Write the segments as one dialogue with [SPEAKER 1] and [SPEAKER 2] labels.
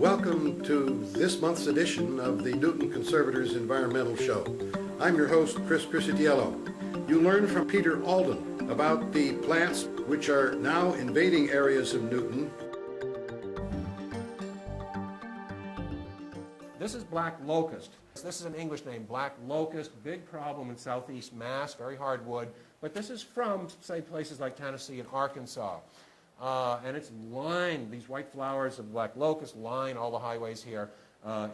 [SPEAKER 1] Welcome to this month's edition of the Newton Conservators Environmental Show. I'm your host, Chris Crisitiello. You learn from Peter Alden about the plants which are now invading areas of Newton.
[SPEAKER 2] This is black locust. This is an English name, black locust, big problem in southeast Mass, very hard wood. But this is from, say, places like Tennessee and Arkansas. And it's lined, these white flowers of black locust line all the highways here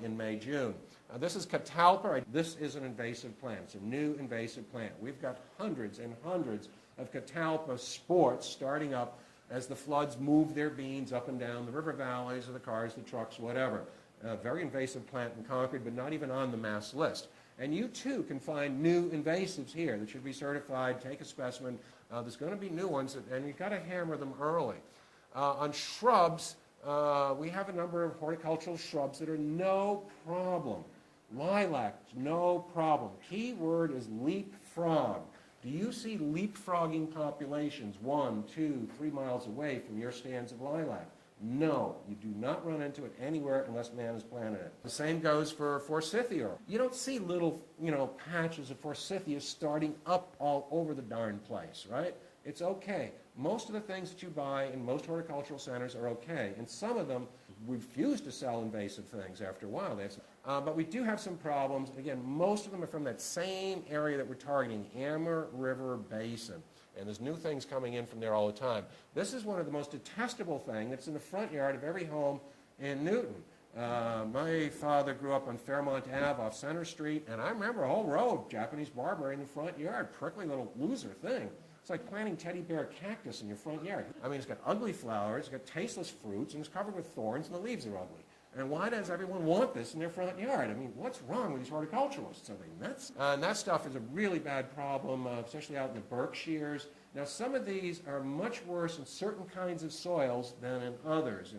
[SPEAKER 2] in May, June. This is catalpa. This is an invasive plant. It's a new invasive plant. We've got hundreds and hundreds of catalpa sports starting up as the floods move their beans up and down the river valleys of the cars, the trucks, whatever. A very invasive plant in Concord, but not even on the mass list. And you too can find new invasives here that should be certified. Take a specimen. There's going to be new ones, and you've got to hammer them early. On shrubs, we have a number of horticultural shrubs that are no problem. Lilac, no problem. Key word is leapfrog. Do you see leapfrogging populations 1, 2, 3 miles away from your stands of lilac? No, you do not run into it anywhere unless man has planted it. The same goes for forsythia. You don't see little, patches of forsythia starting up all over the darn place, right? It's okay. Most of the things that you buy in most horticultural centers are okay, and some of them refuse to sell invasive things after a while. But we do have some problems. Again, most of them are from that same area that we're targeting, Amur River Basin. And there's new things coming in from there all the time. This is one of the most detestable things that's in the front yard of every home in Newton. My father grew up on Fairmont Ave off Center Street, and I remember a whole row of Japanese barberry in the front yard, prickly little loser thing. It's like planting teddy bear cactus in your front yard. I mean, it's got ugly flowers, it's got tasteless fruits, and it's covered with thorns, and the leaves are ugly. And why does everyone want this in their front yard? I mean, what's wrong with these horticulturalists? Are they nuts? And that stuff is a really bad problem, especially out in the Berkshires. Now, some of these are much worse in certain kinds of soils than in others.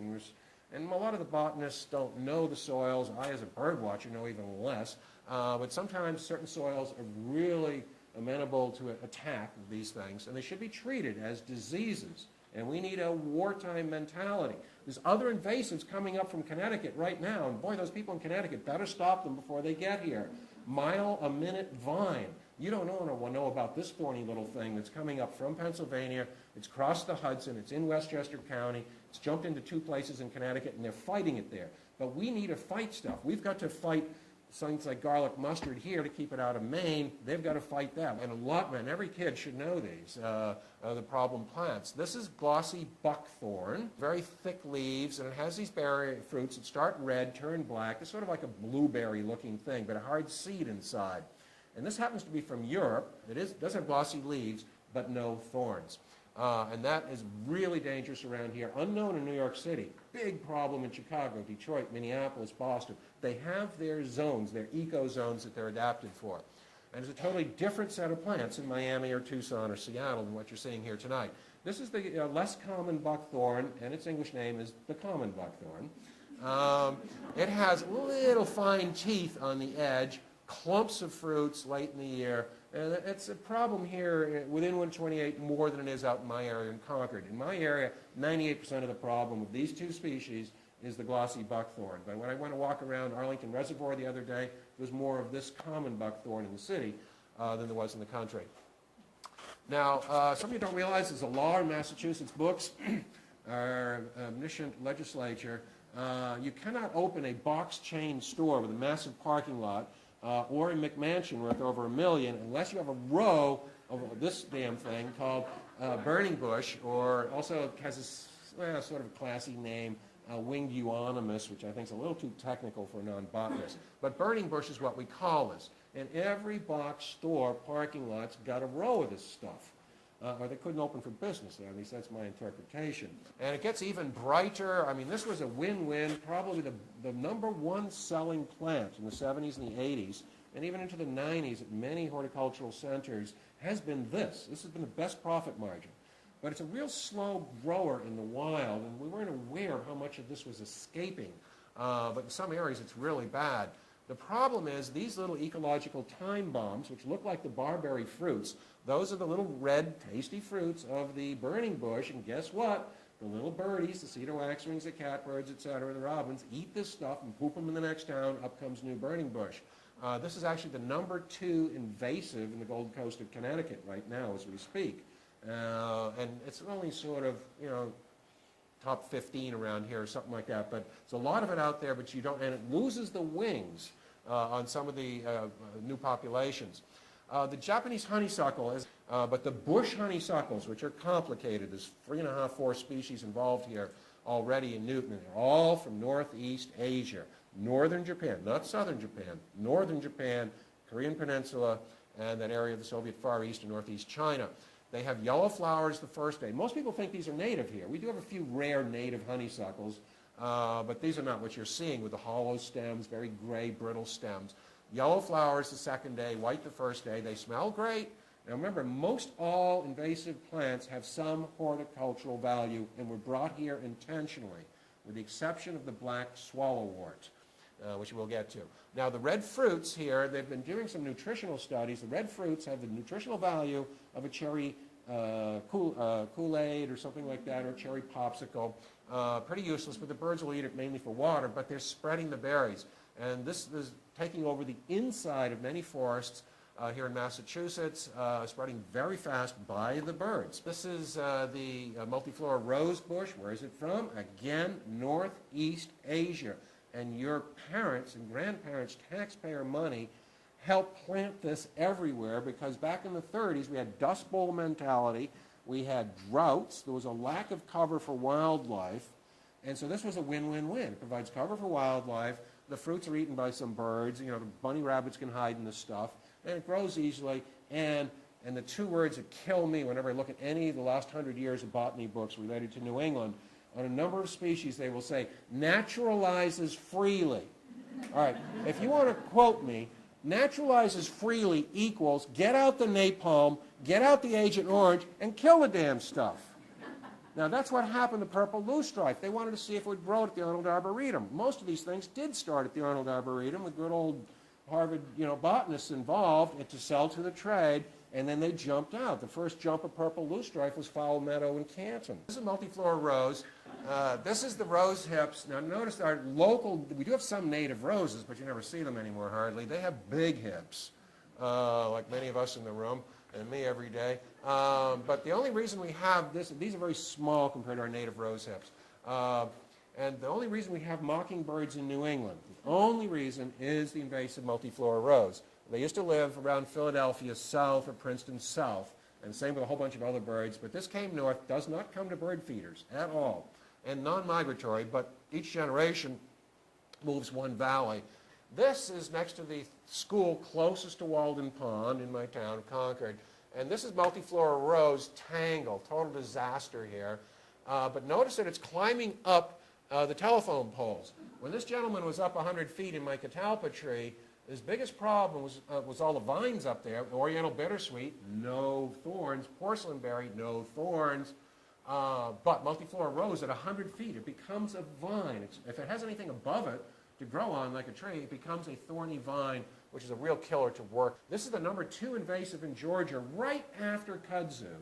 [SPEAKER 2] And a lot of the botanists don't know the soils. I, as a bird watcher, know even less. But sometimes certain soils are really amenable to attack of these things, and they should be treated as diseases. And we need a wartime mentality. There's other invasives coming up from Connecticut right now, and boy, those people in Connecticut better stop them before they get here. Mile-a-minute vine. You don't know about this thorny little thing that's coming up from Pennsylvania. It's crossed the Hudson. It's in Westchester County. It's jumped into 2 places in Connecticut, and they're fighting it there. But we need to fight stuff. We've got to fight things like garlic mustard here to keep it out of Maine. They've got to fight that. And every kid should know these, the problem plants. This is glossy buckthorn, very thick leaves, and it has these berry fruits that start red, turn black. It's sort of like a blueberry-looking thing, but a hard seed inside. And this happens to be from Europe. It does have glossy leaves, but no thorns. And that is really dangerous around here. Unknown in New York City. Big problem in Chicago, Detroit, Minneapolis, Boston. They have their zones, their eco-zones that they're adapted for. And it's a totally different set of plants in Miami or Tucson or Seattle than what you're seeing here tonight. This is the less common buckthorn, and its English name is the common buckthorn. It has little fine teeth on the edge, clumps of fruits late in the year. And it's a problem here within 128 more than it is out in my area in Concord. In my area, 98% of the problem with these 2 species is the glossy buckthorn. But when I went to walk around Arlington Reservoir the other day, there was more of this common buckthorn in the city than there was in the country. Now, some of you don't realize there's a law in Massachusetts books, our omniscient legislature. You cannot open a box chain store with a massive parking lot or a McMansion worth over $1 million unless you have a row of this damn thing called burning bush, or also has a sort of a classy name, winged euonymus, which I think is a little too technical for a non-botanist. But burning bush is what we call this. And every box store parking lot's got a row of this stuff. Or they couldn't open for business, at least that's my interpretation. And it gets even brighter. I mean, this was a win-win, probably the #1 selling plant in the 70s and the 80s, and even into the 90s at many horticultural centers, has been this. This has been the best profit margin. But it's a real slow grower in the wild, and we weren't aware of how much of this was escaping. But in some areas, it's really bad. The problem is these little ecological time bombs, which look like the barberry fruits, those are the little red, tasty fruits of the burning bush, and guess what? The little birdies, the cedar waxwings, the catbirds, etc., the robins, eat this stuff and poop them in the next town. Up comes new burning bush. This is actually the #2 invasive in the Gold Coast of Connecticut right now as we speak. And it's only sort of, top 15 around here or something like that. But there's a lot of it out there, but you don't, and it loses the wings on some of the new populations. The Japanese honeysuckle is, but the bush honeysuckles, which are complicated, there's 3.5, 4 species involved here already in Newton, and they're all from Northeast Asia, northern Japan, not southern Japan, northern Japan, Korean Peninsula, and that area of the Soviet Far East and Northeast China. They have yellow flowers the first day. Most people think these are native here. We do have a few rare native honeysuckles, but these are not what you're seeing with the hollow stems, very gray, brittle stems. Yellow flowers the second day, white the first day. They smell great. Now remember, most all invasive plants have some horticultural value and were brought here intentionally, with the exception of the black swallow-wort, which we'll get to. Now the red fruits here, they've been doing some nutritional studies. The red fruits have the nutritional value of a cherry Kool-Aid or something like that, or a cherry popsicle. Pretty useless, but the birds will eat it mainly for water, but they're spreading the berries. And this is taking over the inside of many forests here in Massachusetts, spreading very fast by the birds. This is the multiflora rose bush. Where is it from? Again, Northeast Asia. And your parents and grandparents' taxpayer money helped plant this everywhere, because back in the 30s we had Dust Bowl mentality, we had droughts, there was a lack of cover for wildlife, and so this was a win-win-win. It provides cover for wildlife, the fruits are eaten by some birds, the bunny rabbits can hide in this stuff, and it grows easily, and the 2 words that kill me whenever I look at any of the last 100 years of botany books related to New England, on a number of species they will say, naturalizes freely. All right, if you want to quote me, naturalizes freely equals get out the napalm, get out the Agent Orange, and kill the damn stuff. Now that's what happened to purple loosestrife. They wanted to see if it would grow at the Arnold Arboretum. Most of these things did start at the Arnold Arboretum with good old Harvard, botanists involved and to sell to the trade, and then they jumped out. The first jump of purple loosestrife was Foul Meadow in Canton. This is a multiflora rose. This is the rose hips. Now notice our local, we do have some native roses, but you never see them anymore hardly. They have big hips, like many of us in the room, and me every day. But the only reason we have this, these are very small compared to our native rose hips. And the only reason we have mockingbirds in New England, the only reason is the invasive multiflora rose. They used to live around Philadelphia south or Princeton south, and same with a whole bunch of other birds, but this came north, does not come to bird feeders at all, and non-migratory, but each generation moves one valley. This is next to the school closest to Walden Pond in my town, Concord, and this is multiflora rose tangle, total disaster here. But notice that it's climbing up the telephone poles. When this gentleman was up 100 feet in my catalpa tree, his biggest problem was all the vines up there. Oriental bittersweet, no thorns. Porcelain berry, no thorns. But multiflora rose at 100 feet, it becomes a vine. If it has anything above it to grow on like a tree, it becomes a thorny vine, which is a real killer to work. This is the #2 invasive in Georgia. Right after kudzu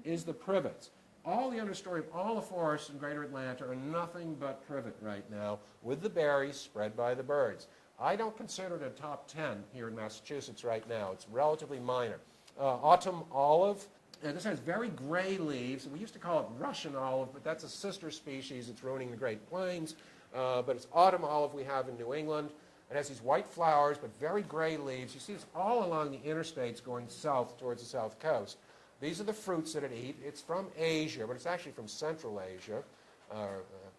[SPEAKER 2] is the privets. All the understory of all the forests in greater Atlanta are nothing but privet right now, with the berries spread by the birds. I don't consider it a top 10 here in Massachusetts right now. It's relatively minor. Autumn olive. And this has very gray leaves. We used to call it Russian olive, but that's a sister species. It's ruining the Great Plains. But it's autumn olive we have in New England. It has these white flowers, but very gray leaves. You see this all along the interstates going south towards the south coast. These are the fruits that it eats. It's from Asia, but it's actually from Central Asia,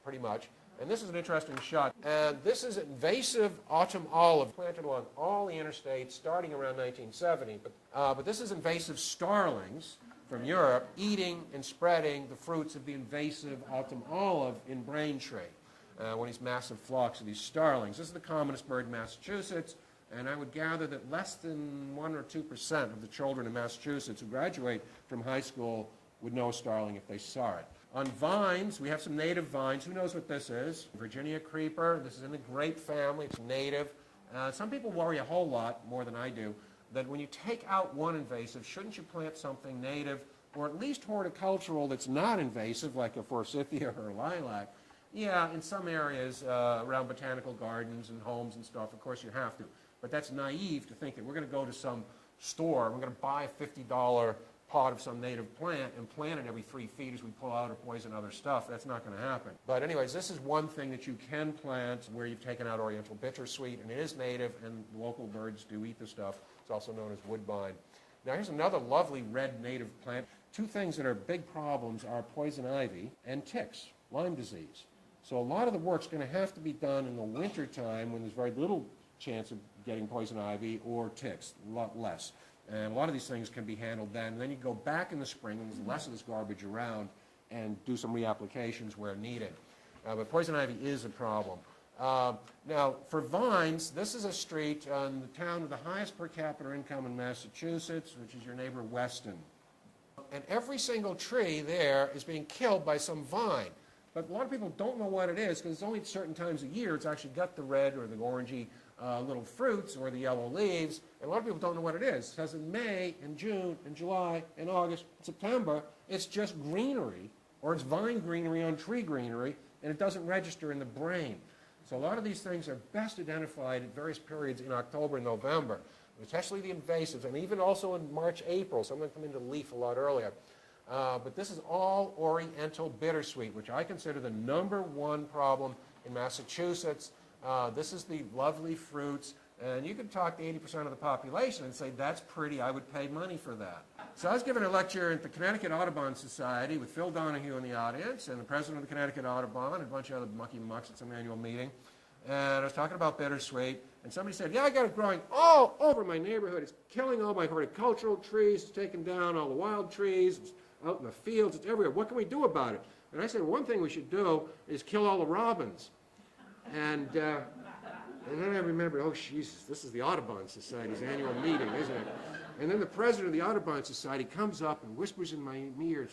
[SPEAKER 2] pretty much. And this is an interesting shot. And this is invasive autumn olive, planted along all the interstates starting around 1970. But this is invasive starlings from Europe eating and spreading the fruits of the invasive autumn olive in Braintree. When these massive flocks of these starlings. This is the commonest bird in Massachusetts, and I would gather that less than 1 or 2% of the children in Massachusetts who graduate from high school would know a starling if they saw it. On vines, we have some native vines. Who knows what this is? Virginia creeper. This is in the grape family. It's native. Some people worry a whole lot, more than I do, that when you take out one invasive, shouldn't you plant something native or at least horticultural that's not invasive, like a forsythia or a lilac, yeah, in some areas around botanical gardens and homes and stuff, of course you have to. But that's naive to think that we're going to go to some store, we're going to buy a $50 pot of some native plant and plant it every 3 feet as we pull out or poison other stuff. That's not going to happen. But anyways, this is one thing that you can plant where you've taken out Oriental bittersweet, and it is native, and local birds do eat the stuff. It's also known as woodbine. Now here's another lovely red native plant. Two things that are big problems are poison ivy and ticks, Lyme disease. So a lot of the work's going to have to be done in the winter time when there's very little chance of getting poison ivy or ticks, a lot less. And a lot of these things can be handled then. And then you go back in the spring when there's less of this garbage around and do some reapplications where needed. But poison ivy is a problem. Now, for vines, this is a street in the town with the highest per capita income in Massachusetts, which is your neighbor Weston. And every single tree there is being killed by some vine. But a lot of people don't know what it is because it's only at certain times of year it's actually got the red or the orangey little fruits or the yellow leaves. And a lot of people don't know what it is. Because in May, and June, and July, and August, and September, it's just greenery, or it's vine greenery on tree greenery, and it doesn't register in the brain. So a lot of these things are best identified at various periods in October and November, especially the invasives, and even also in March, April. Some of them come into leaf a lot earlier. But this is all Oriental bittersweet, which I consider the #1 problem in Massachusetts. This is the lovely fruits, and you could talk to 80% of the population and say, that's pretty, I would pay money for that. So I was giving a lecture at the Connecticut Audubon Society with Phil Donahue in the audience, and the president of the Connecticut Audubon, and a bunch of other mucky mucks at some annual meeting. And I was talking about bittersweet, and somebody said, yeah, I got it growing all over my neighborhood. It's killing all my horticultural trees, it's taking down all the wild trees, it's out in the fields, it's everywhere. What can we do about it? And I said, one thing we should do is kill all the robins. And then I remembered, oh, Jesus, this is the Audubon Society's annual meeting, isn't it? And then the president of the Audubon Society comes up and whispers in my ear,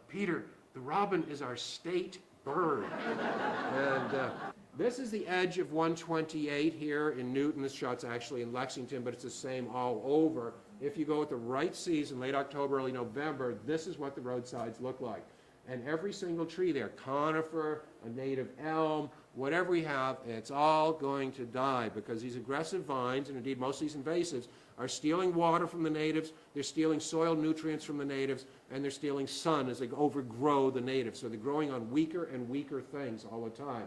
[SPEAKER 2] Peter, the robin is our state bird. And this is the edge of 128 here in Newton. This shot's actually in Lexington, but it's the same all over. If you go at the right season, late October, early November, this is what the roadsides look like. And every single tree there, conifer, a native elm, whatever we have, it's all going to die because these aggressive vines, and indeed most of these invasives, are stealing water from the natives, they're stealing soil nutrients from the natives, and they're stealing sun as they overgrow the natives. So they're growing on weaker and weaker things all the time.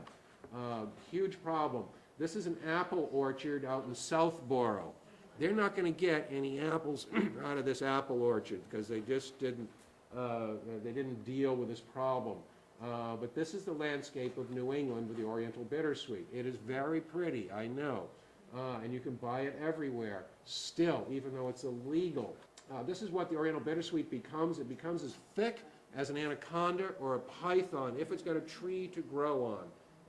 [SPEAKER 2] Huge problem. This is an apple orchard out in Southborough. They're not going to get any apples out of this apple orchard because they just didn't deal with this problem. But this is the landscape of New England with the Oriental bittersweet. It is very pretty, I know, and you can buy it everywhere still, even though it's illegal. This is what the Oriental bittersweet becomes. It becomes as thick as an anaconda or a python if it's got a tree to grow on.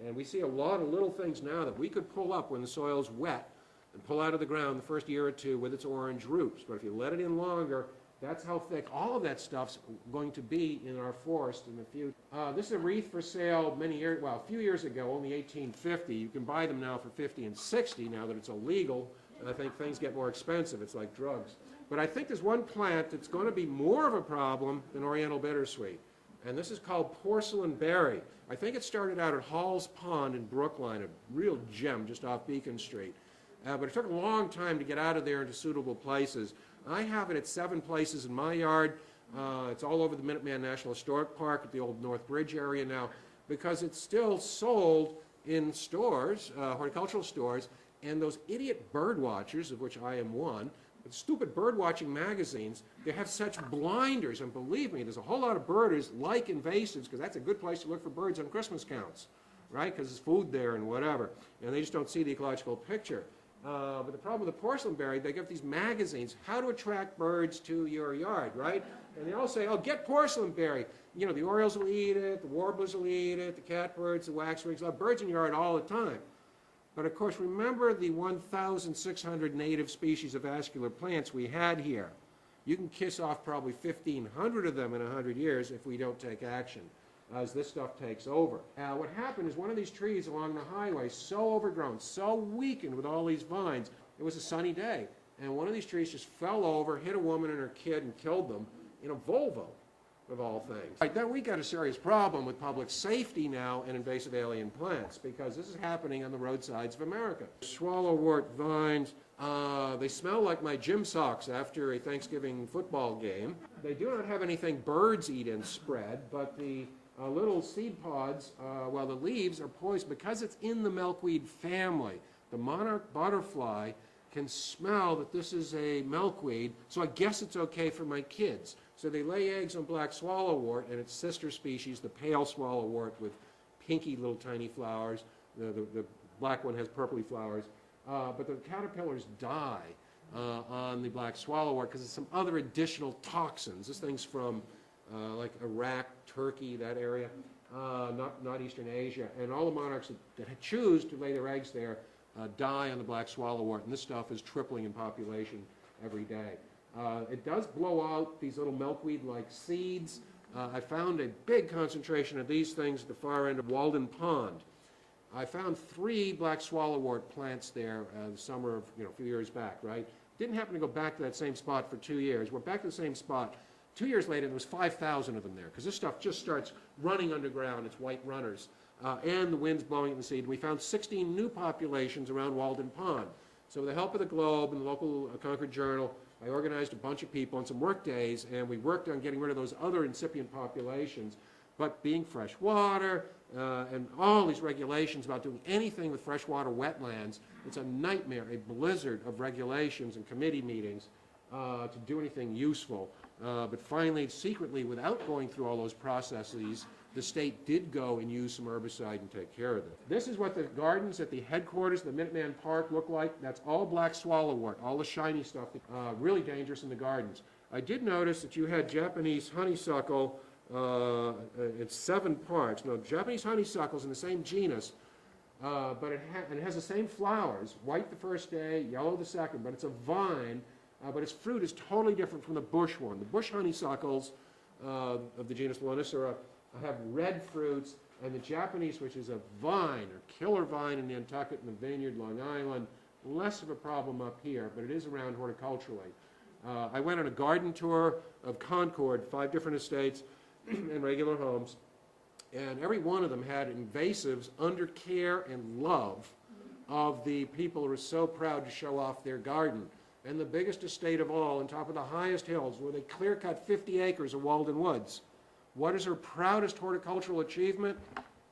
[SPEAKER 2] And we see a lot of little things now that we could pull up when the soil's wet and pull out of the ground the first year or two with its orange roots. But if you let it in longer, that's how thick all of that stuff's going to be in our forest in the future. This is a wreath for sale a few years ago, only 1850. You can buy them now for 50 and 60 now that it's illegal. And I think things get more expensive. It's like drugs. But I think there's one plant that's going to be more of a problem than Oriental bittersweet. And this is called porcelain berry. I think it started out at Hall's Pond in Brookline, a real gem just off Beacon Street. But it took a long time to get out of there into suitable places. I have it at 7 places in my yard. It's all over the Minuteman National Historic Park at the old North Bridge area now because it's still sold in stores, horticultural stores, and those idiot bird watchers, of which I am one, but stupid bird watching magazines, they have such blinders, and believe me, there's a whole lot of birders like invasives because that's a good place to look for birds on Christmas counts, right? Because there's food there and whatever, and they just don't see the ecological picture. But the problem with the porcelain berry, they give these magazines, how to attract birds to your yard, right? And they all say, oh, get porcelain berry. You know, the orioles will eat it, the warblers will eat it, the catbirds, the waxwings, they'll have birds in your yard all the time. But of course, remember the 1,600 native species of vascular plants we had here. You can kiss off probably 1,500 of them in 100 years if we don't take action, as this stuff takes over. What happened is one of these trees along the highway, so overgrown, so weakened with all these vines, it was a sunny day, and one of these trees just fell over, hit a woman and her kid, and killed them in a Volvo. of all things. Right, then we got a serious problem with public safety now and invasive alien plants, because this is happening on the roadsides of America. Swallow-wort vines, they smell like my gym socks after a Thanksgiving football game. They do not have anything birds eat and spread, but the little seed pods, well, the leaves are poisoned because it's in the milkweed family. The monarch butterfly can smell that this is a milkweed, so I guess it's okay for my kids. So they lay eggs on black swallow-wort and its sister species, the pale swallow-wort with pinky little tiny flowers. The black one has purpley flowers. But the caterpillars die on the black swallow-wort because of some other additional toxins. This thing's from like Iraq, Turkey, that area, not Eastern Asia. And all the monarchs that choose to lay their eggs there die on the black swallow-wort. And this stuff is tripling in population every day. It does blow out these little milkweed-like seeds. I found a big concentration of these things at the far end of Walden Pond. I found 3 black swallow-wort plants there the summer of, a few years back, right? Didn't happen to go back to that same spot for 2 years. Went back to the same spot. 2 years later, there was 5,000 of them there, because this stuff just starts running underground. It's white runners. And the wind's blowing it in the seed. We found 16 new populations around Walden Pond. So with the help of the Globe and the local Concord Journal, I organized a bunch of people on some work days, and we worked on getting rid of those other incipient populations. But being fresh water and all these regulations about doing anything with freshwater wetlands, it's a nightmare, a blizzard of regulations and committee meetings to do anything useful. But finally, secretly, without going through all those processes, the state did go and use some herbicide and take care of it. This is what the gardens at the headquarters of the Minuteman Park look like. That's all black swallow-wort, all the shiny stuff, really dangerous in the gardens. I did notice that you had Japanese honeysuckle. It's 7 parts. Now, Japanese honeysuckles in the same genus, but it has the same flowers, white the first day, yellow the second, but it's a vine, but its fruit is totally different from the bush one. The bush honeysuckles of the genus Lonicera have red fruits, and the Japanese, which is a vine, or killer vine in Nantucket and the Vineyard, Long Island, less of a problem up here, but it is around horticulturally. I went on a garden tour of Concord, 5 different estates and regular homes, and every one of them had invasives under care and love of the people who are so proud to show off their garden. And the biggest estate of all, on top of the highest hills, where they clear-cut 50 acres of Walden Woods. What is her proudest horticultural achievement?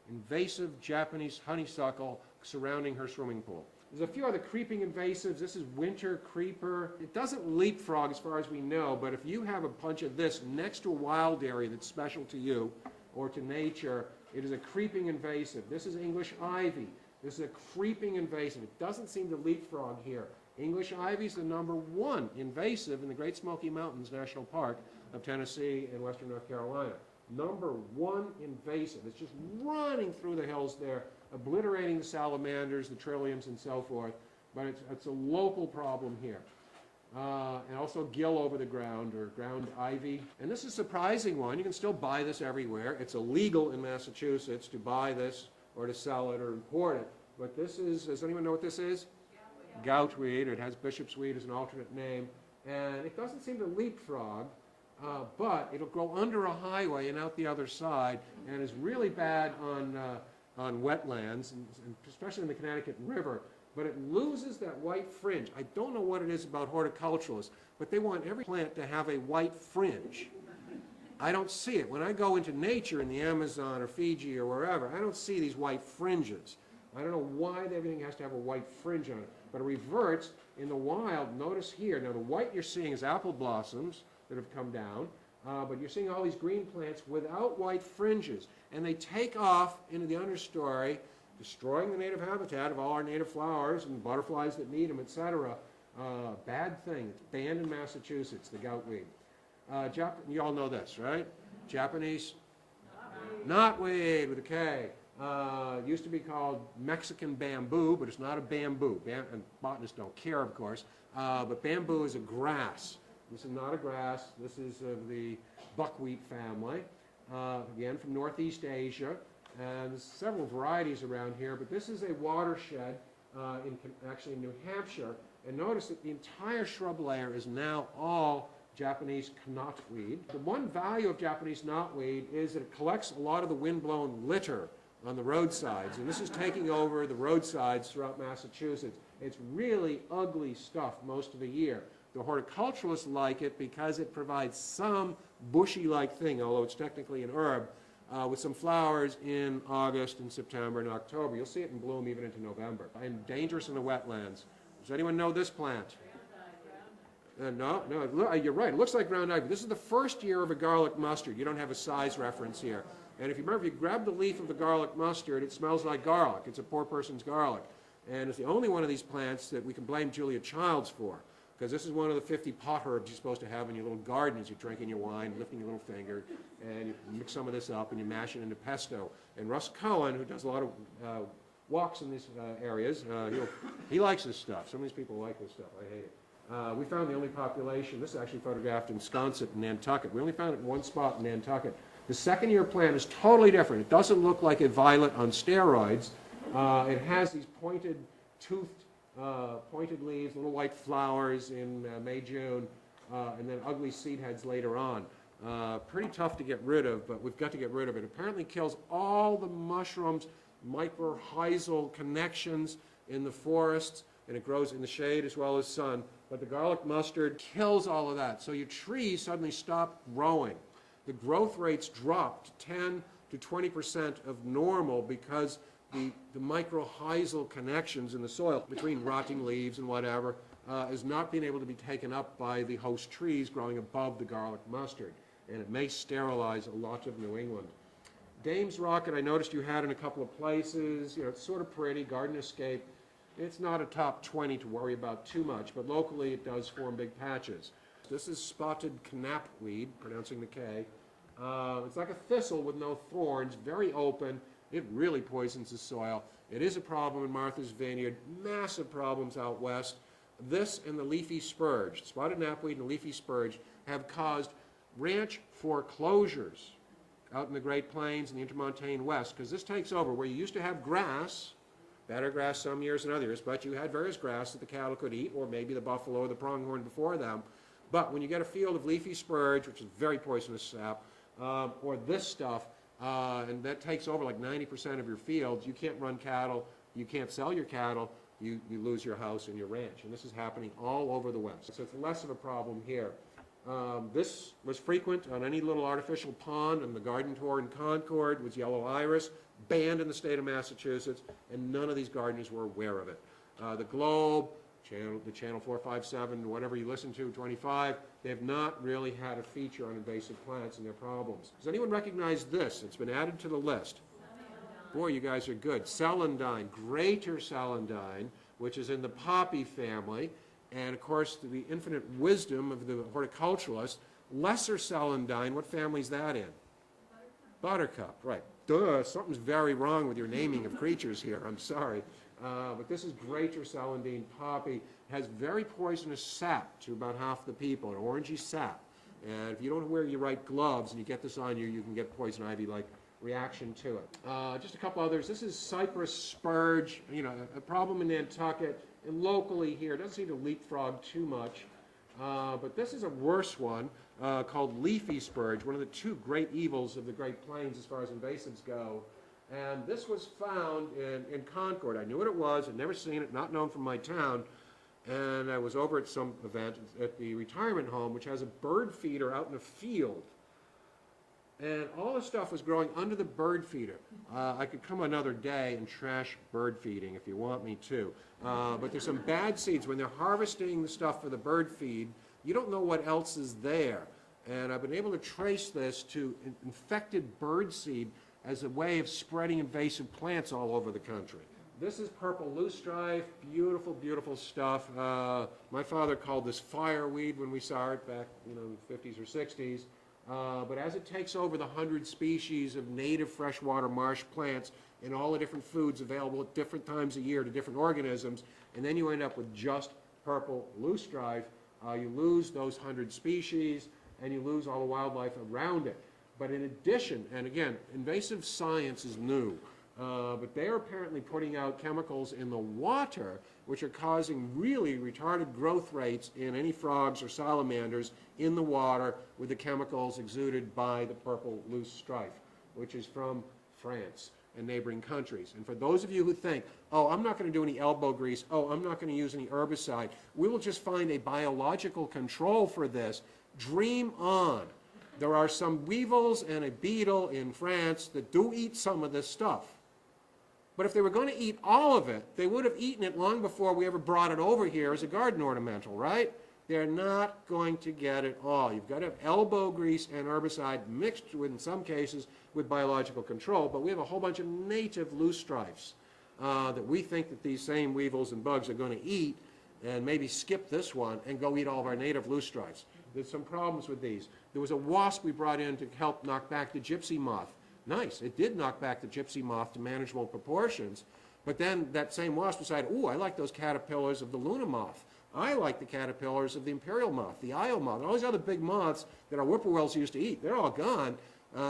[SPEAKER 2] Invasive Japanese honeysuckle surrounding her swimming pool. There's a few other creeping invasives. This is winter creeper. It doesn't leapfrog as far as we know, but if you have a bunch of this next to a wild area that's special to you or to nature, it is a creeping invasive. This is English ivy. This is a creeping invasive. It doesn't seem to leapfrog here. English ivy is the #1 invasive in the Great Smoky Mountains National Park of Tennessee and western North Carolina. #1 invasive. It's just running through the hills there, obliterating the salamanders, the trilliums, and so forth. But it's a local problem here. And also gill over the ground, or ground ivy. And this is a surprising one. You can still buy this everywhere. It's illegal in Massachusetts to buy this or to sell it or import it. But this is, does anyone know what this is? Goutweed. It has bishop's weed as an alternate name. And it doesn't seem to leapfrog. But it'll grow under a highway and out the other side, and is really bad on wetlands, and especially in the Connecticut River. But it loses that white fringe. I don't know what it is about horticulturalists, but they want every plant to have a white fringe. I don't see it. When I go into nature in the Amazon or Fiji or wherever, I don't see these white fringes. I don't know why everything has to have a white fringe on it. But it reverts in the wild. Notice here, now the white you're seeing is apple blossoms that have come down, but you're seeing all these green plants without white fringes, and they take off into the understory, destroying the native habitat of all our native flowers and butterflies that need them, etc. Bad thing. It's banned in Massachusetts, the goutweed. You all know this, right? Japanese knotweed with a K. Used to be called Mexican bamboo, but it's not a bamboo. And botanists don't care, of course. But bamboo is a grass. This is not a grass. This is of the buckwheat family, again from Northeast Asia. And there's several varieties around here, but this is a watershed actually in New Hampshire. And notice that the entire shrub layer is now all Japanese knotweed. The one value of Japanese knotweed is that it collects a lot of the wind-blown litter on the roadsides, and this is taking over the roadsides throughout Massachusetts. It's really ugly stuff most of the year. The horticulturalists like it because it provides some bushy-like thing, although it's technically an herb, with some flowers in August and September and October. You'll see it in bloom even into November. And dangerous in the wetlands. Does anyone know this plant? No, you're right. It looks like ground ivy. This is the first year of a garlic mustard. You don't have a size reference here. And if you remember, if you grab the leaf of the garlic mustard, it smells like garlic. It's a poor person's garlic. And it's the only one of these plants that we can blame Julia Childs for, because this is one of the 50 pot herbs you're supposed to have in your little garden as you're drinking your wine, lifting your little finger, and you mix some of this up and you mash it into pesto. And Russ Cohen, who does a lot of walks in these areas, he likes this stuff. Some of these people like this stuff. I hate it. We found the only population, this is actually photographed in Sconset and Nantucket. We only found it in one spot in Nantucket. The second year plant is totally different. It doesn't look like a violet on steroids. It has these pointed, toothed, pointed leaves, little white flowers in May, June, and then ugly seed heads later on. Pretty tough to get rid of, but we've got to get rid of it. It apparently kills all the mushrooms, mycorrhizal connections in the forests, and it grows in the shade as well as sun. But the garlic mustard kills all of that. So your trees suddenly stop growing. The growth rates drop to 10 to 20% of normal because the mycorrhizal connections in the soil between rotting leaves and whatever is not being able to be taken up by the host trees growing above the garlic mustard. And it may sterilize a lot of New England. Dame's Rocket, I noticed you had in a couple of places. You know, it's sort of pretty, garden escape. It's not a top 20 to worry about too much, but locally it does form big patches. This is spotted knapweed, pronouncing the K. It's like a thistle with no thorns, very open. It really poisons the soil. It is a problem in Martha's Vineyard, massive problems out west. This and the leafy spurge, spotted knapweed and the leafy spurge, have caused ranch foreclosures out in the Great Plains and the Intermontane West, because this takes over where you used to have grass, better grass some years than others, but you had various grass that the cattle could eat, or maybe the buffalo or the pronghorn before them. But when you get a field of leafy spurge, which is very poisonous sap, or this stuff, and that takes over like 90% of your fields, you can't run cattle, you can't sell your cattle, you lose your house and your ranch. And this is happening all over the West. So it's less of a problem here. This was frequent on any little artificial pond, and the garden tour in Concord was yellow iris, banned in the state of Massachusetts, and none of these gardeners were aware of it. The Globe, the channel 457, whatever you listen to, 25, they have not really had a feature on invasive plants and their problems. Does anyone recognize this? It's been added to the list. Boy, you guys are good. Celandine, greater celandine, which is in the poppy family, and of course the infinite wisdom of the horticulturalist. Lesser celandine, what family is that in? Buttercup, right. Duh, something's very wrong with your naming of creatures here, I'm sorry. But this is greater celandine poppy. It has very poisonous sap to about half the people, an orangey sap. And if you don't wear your right gloves and you get this on you, you can get poison ivy-like reaction to it. Just a couple others. This is cypress spurge, you know, a problem in Nantucket. And locally here, it doesn't seem to leapfrog too much. But this is a worse one called leafy spurge, one of the two great evils of the Great Plains as far as invasives go. And this was found in Concord. I knew what it was. I'd never seen it, not known from my town. And I was over at some event at the retirement home, which has a bird feeder out in a field. And all the stuff was growing under the bird feeder. I could come another day and trash bird feeding if you want me to. But there's some bad seeds. When they're harvesting the stuff for the bird feed, you don't know what else is there. And I've been able to trace this to infected bird seed as a way of spreading invasive plants all over the country. This is purple loosestrife, beautiful, beautiful stuff. My father called this fireweed when we saw it back, in the 50s or 60s. But as it takes over the 100 species of native freshwater marsh plants and all the different foods available at different times a year to different organisms, and then you end up with just purple loosestrife, you lose those 100 species and you lose all the wildlife around it. But in addition, and again, invasive science is new, but they're apparently putting out chemicals in the water which are causing really retarded growth rates in any frogs or salamanders in the water with the chemicals exuded by the purple loosestrife, which is from France and neighboring countries. And for those of you who think, oh, I'm not going to do any elbow grease, oh, I'm not going to use any herbicide, we will just find a biological control for this, dream on. There are some weevils and a beetle in France that do eat some of this stuff. But if they were going to eat all of it, they would have eaten it long before we ever brought it over here as a garden ornamental, right? They're not going to get it all. You've got to have elbow grease and herbicide mixed with, in some cases, with biological control. But we have a whole bunch of native loosestrifes that we think that these same weevils and bugs are going to eat, and maybe skip this one and go eat all of our native loosestrifes. There's some problems with these. There was a wasp we brought in to help knock back the gypsy moth. Nice, it did knock back the gypsy moth to manageable proportions, but then that same wasp decided, ooh, I like those caterpillars of the Luna moth. I like the caterpillars of the imperial moth, the Io moth, and all these other big moths that our whippoorwills used to eat. They're all gone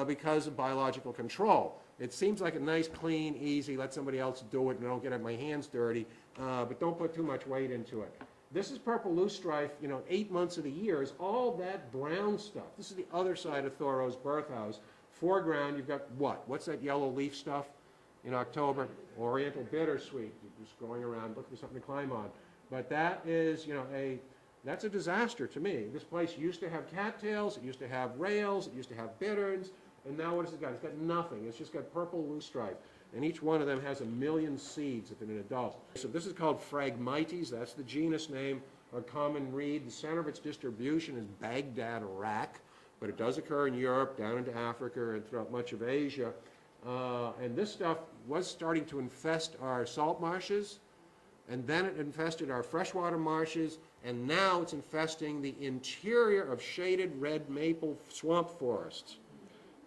[SPEAKER 2] because of biological control. It seems like a nice, clean, easy, let somebody else do it and I don't get my hands dirty, but don't put too much weight into it. This is purple loosestrife, 8 months of the year is all that brown stuff. This is the other side of Thoreau's birth house. Foreground, you've got what? What's that yellow leaf stuff in October? Oriental bittersweet. You're just going around looking for something to climb on. But that is, that's a disaster to me. This place used to have cattails, it used to have rails, it used to have bitterns, and now what has it got? It's got nothing. It's just got purple loosestrife. And each one of them has 1 million seeds if in an adult. So this is called Phragmites. That's the genus name. A common reed. The center of its distribution is Baghdad, Iraq. But it does occur in Europe, down into Africa, and throughout much of Asia. And this stuff was starting to infest our salt marshes, and then it infested our freshwater marshes, and now it's infesting the interior of shaded red maple swamp forests.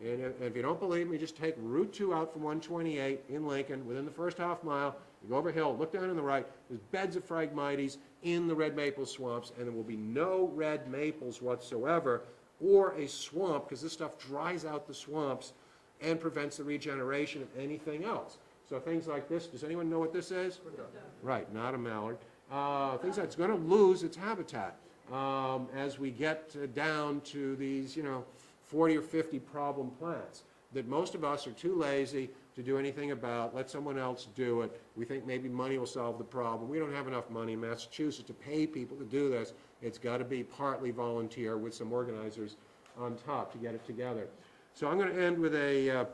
[SPEAKER 2] And if you don't believe me, just take Route 2 out from 128 in Lincoln, within the first half mile, you go over a hill, look down on the right, there's beds of Phragmites in the red maple swamps, and there will be no red maples whatsoever, or a swamp, because this stuff dries out the swamps and prevents the regeneration of anything else. So things like this, does anyone know what this is? Right, not a mallard. Things like it's going to lose its habitat as we get down to these, 40 or 50 problem plants that most of us are too lazy to do anything about. Let someone else do it. We think maybe money will solve the problem. We don't have enough money in Massachusetts to pay people to do this. It's got to be partly volunteer with some organizers on top to get it together. So I'm going to end with a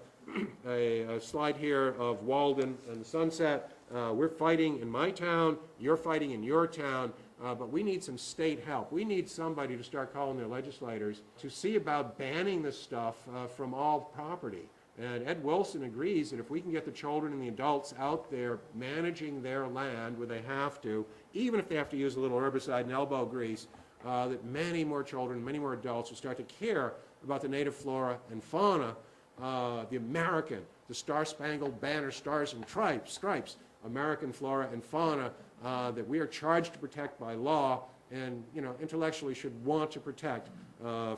[SPEAKER 2] slide here of Walden and the sunset. We're fighting in my town, you're fighting in your town, but we need some state help. We need somebody to start calling their legislators to see about banning this stuff from all property. And Ed Wilson agrees that if we can get the children and the adults out there managing their land where they have to, even if they have to use a little herbicide and elbow grease, that many more children, many more adults will start to care about the native flora and fauna, the American, the Star-Spangled Banner, Stars and Stripes, American flora and fauna that we are charged to protect by law and, intellectually should want to protect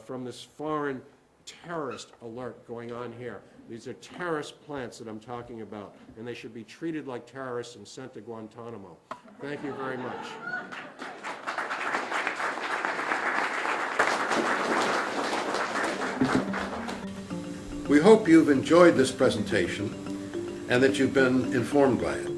[SPEAKER 2] from this foreign terrorist alert going on here. These are terrorist plants that I'm talking about, and they should be treated like terrorists and sent to Guantanamo. Thank you very much.
[SPEAKER 1] We hope you've enjoyed this presentation and that you've been informed by it.